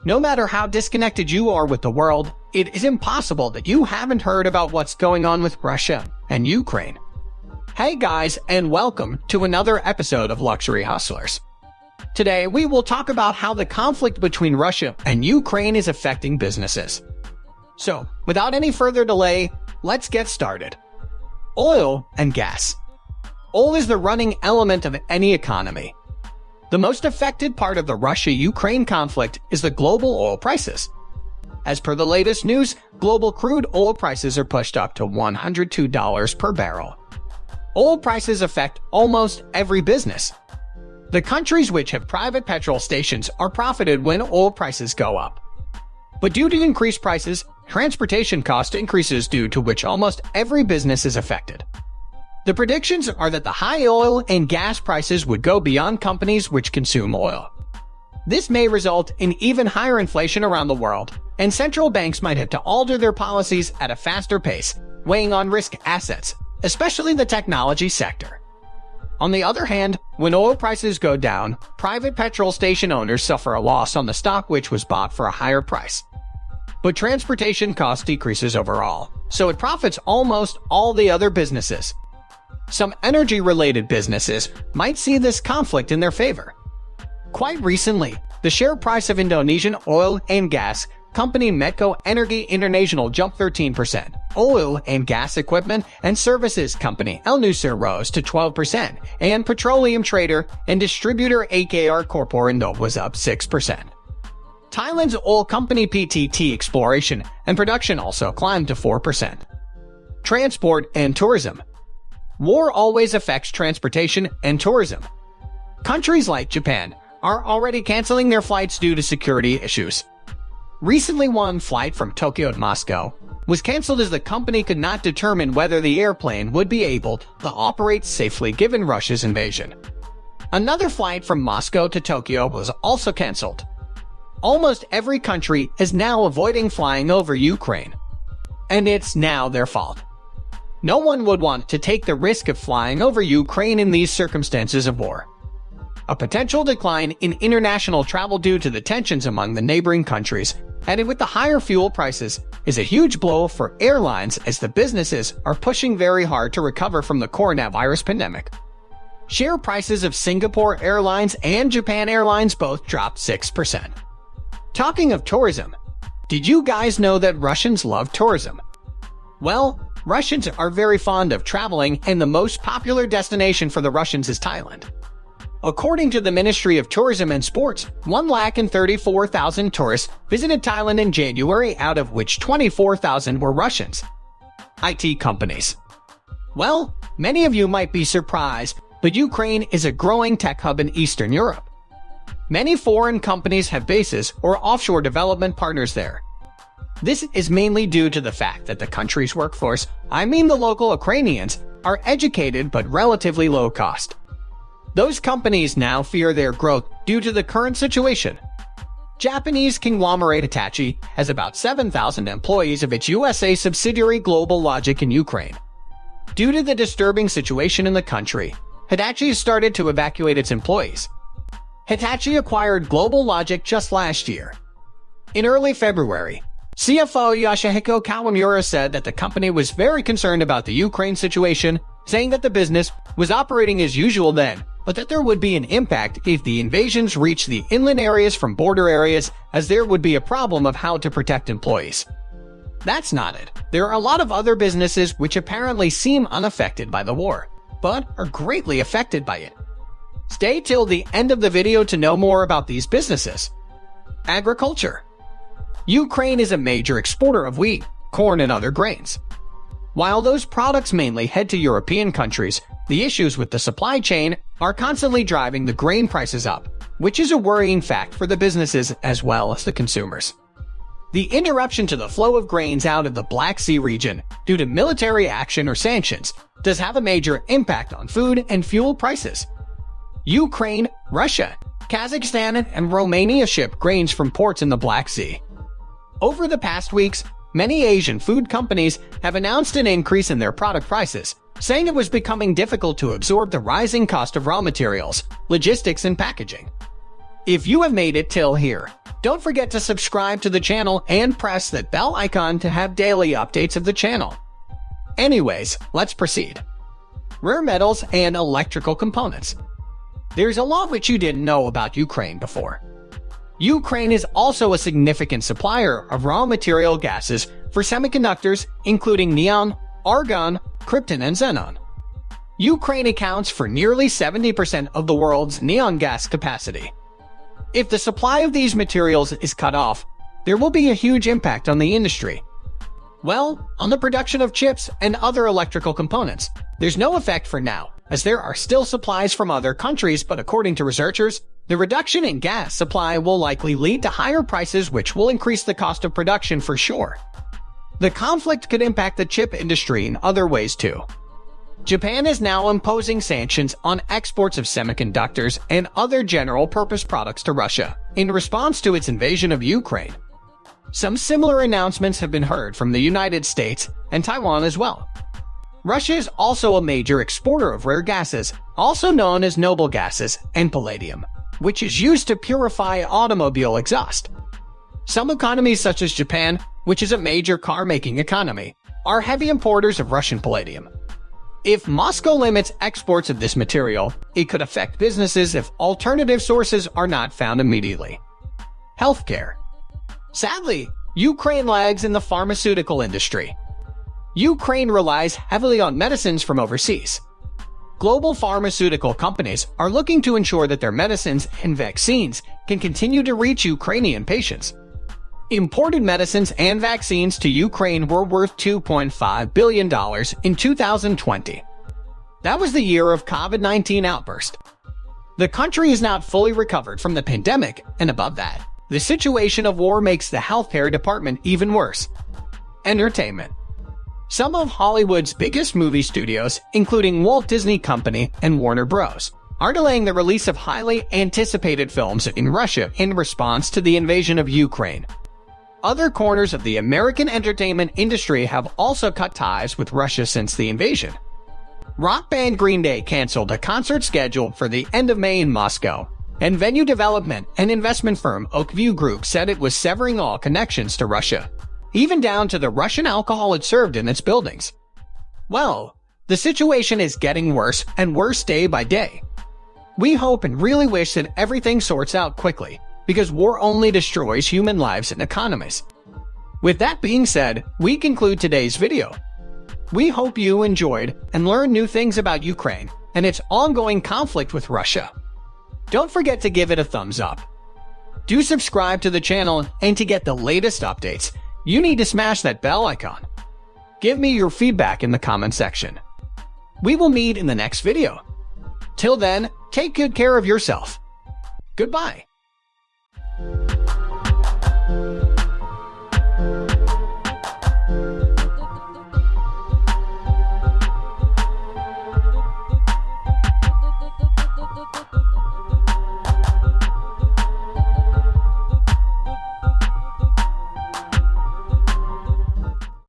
No matter how disconnected you are with the world, it is impossible that you haven't heard about what's going on with Russia and Ukraine. Hey guys, and welcome to another episode of Luxury Hustlers. Today, we will talk about how the conflict between Russia and Ukraine is affecting businesses. So, without any further delay, let's get started. Oil and gas. Oil is the running element of any economy. The most affected part of the Russia-Ukraine conflict is the global oil prices. As per the latest news, global crude oil prices are pushed up to $102 per barrel. Oil prices affect almost every business. The countries which have private petrol stations are profited when oil prices go up. But due to increased prices, transportation cost increases, due to which almost every business is affected. The predictions are that the high oil and gas prices would go beyond companies which consume oil. This may result in even higher inflation around the world, and central banks might have to alter their policies at a faster pace, weighing on risk assets, especially the technology sector. On the other hand, when oil prices go down, private petrol station owners suffer a loss on the stock which was bought for a higher price. But transportation cost decreases overall, so it profits almost all the other businesses. Some energy-related businesses might see this conflict in their favor. Quite recently, the share price of Indonesian oil and gas company Medco Energi International jumped 13%. Oil and gas equipment and services company El-Nusir rose to 12%, and petroleum trader and distributor AKR Corporindo was up 6%. Thailand's oil company PTT Exploration and Production also climbed to 4%. Transport and tourism. War always affects transportation and tourism. Countries like Japan are already canceling their flights due to security issues. Recently, one flight from Tokyo to Moscow was canceled as the company could not determine whether the airplane would be able to operate safely given Russia's invasion. Another flight from Moscow to Tokyo was also canceled. Almost every country is now avoiding flying over Ukraine, and it's now their fault. No one would want to take the risk of flying over Ukraine in these circumstances of war. A potential decline in international travel due to the tensions among the neighboring countries, added with the higher fuel prices, is a huge blow for airlines, as the businesses are pushing very hard to recover from the coronavirus pandemic. Share prices of Singapore Airlines and Japan Airlines both dropped 6%. Talking of tourism, did you guys know that Russians love tourism? Well, Russians are very fond of traveling, and the most popular destination for the Russians is Thailand. According to the Ministry of Tourism and Sports, 134,000 tourists visited Thailand in January, out of which 24,000 were Russians. IT companies. Well, many of you might be surprised, but Ukraine is a growing tech hub in Eastern Europe. Many foreign companies have bases or offshore development partners there. This is mainly due to the fact that the country's workforce, the local Ukrainians, are educated but relatively low cost. Those companies now fear their growth due to the current situation. Japanese conglomerate Hitachi has about 7,000 employees of its USA subsidiary Global Logic in Ukraine. Due to the disturbing situation in the country, Hitachi has started to evacuate its employees. Hitachi acquired Global Logic just last year. In early February, CFO Yoshihiko Kawamura said that the company was very concerned about the Ukraine situation, saying that the business was operating as usual then, but that there would be an impact if the invasions reached the inland areas from border areas, as there would be a problem of how to protect employees. That's not it. There are a lot of other businesses which apparently seem unaffected by the war, but are greatly affected by it. Stay till the end of the video to know more about these businesses. Agriculture. Ukraine is a major exporter of wheat, corn, and other grains. While those products mainly head to European countries, the issues with the supply chain are constantly driving the grain prices up, which is a worrying fact for the businesses as well as the consumers. The interruption to the flow of grains out of the Black Sea region due to military action or sanctions does have a major impact on food and fuel prices. Ukraine, Russia, Kazakhstan, and Romania ship grains from ports in the Black Sea. Over the past weeks, many Asian food companies have announced an increase in their product prices, saying it was becoming difficult to absorb the rising cost of raw materials, logistics, and packaging. If you have made it till here, Don't forget to subscribe to the channel and press that bell icon to have daily updates of the channel. Anyways, let's proceed. Rare metals and electrical components. There's a lot which you didn't know about Ukraine before. Ukraine is also a significant supplier of raw material gases for semiconductors, including neon, argon, krypton, and xenon. Ukraine accounts for nearly 70% of the world's neon gas capacity. If the supply of these materials is cut off, there will be a huge impact on the industry. Well, on the production of chips and other electrical components, there's no effect for now, as there are still supplies from other countries, but according to researchers, the reduction in gas supply will likely lead to higher prices, which will increase the cost of production for sure. The conflict could impact the chip industry in other ways too. Japan is now imposing sanctions on exports of semiconductors and other general-purpose products to Russia in response to its invasion of Ukraine. Some similar announcements have been heard from the United States and Taiwan as well. Russia is also a major exporter of rare gases, also known as noble gases, and palladium, which is used to purify automobile exhaust. Some economies such as Japan, which is a major car-making economy, are heavy importers of Russian palladium. If Moscow limits exports of this material, it could affect businesses if alternative sources are not found immediately. Healthcare. Sadly, Ukraine lags in the pharmaceutical industry. Ukraine relies heavily on medicines from overseas. Global pharmaceutical companies are looking to ensure that their medicines and vaccines can continue to reach Ukrainian patients. Imported medicines and vaccines to Ukraine were worth $2.5 billion in 2020. That was the year of COVID-19 outburst. The country is not fully recovered from the pandemic, and above that, the situation of war makes the healthcare department even worse. Entertainment. Some of Hollywood's biggest movie studios, including Walt Disney Company and Warner Bros., are delaying the release of highly anticipated films in Russia in response to the invasion of Ukraine. Other corners of the American entertainment industry have also cut ties with Russia since the invasion. Rock band Green Day canceled a concert scheduled for the end of May in Moscow, and venue development and investment firm Oakview Group said it was severing all connections to Russia, even down to the Russian alcohol it served in its buildings. Well, the situation is getting worse and worse day by day. We hope and really wish that everything sorts out quickly, because war only destroys human lives and economies. With that being said, we conclude today's video. We hope you enjoyed and learned new things about Ukraine and its ongoing conflict with Russia. Don't forget to give it a thumbs up. Do subscribe to the channel, and to get the latest updates, you need to smash that bell icon. Give me your feedback in the comment section. We will meet in the next video. Till then, take good care of yourself. Goodbye.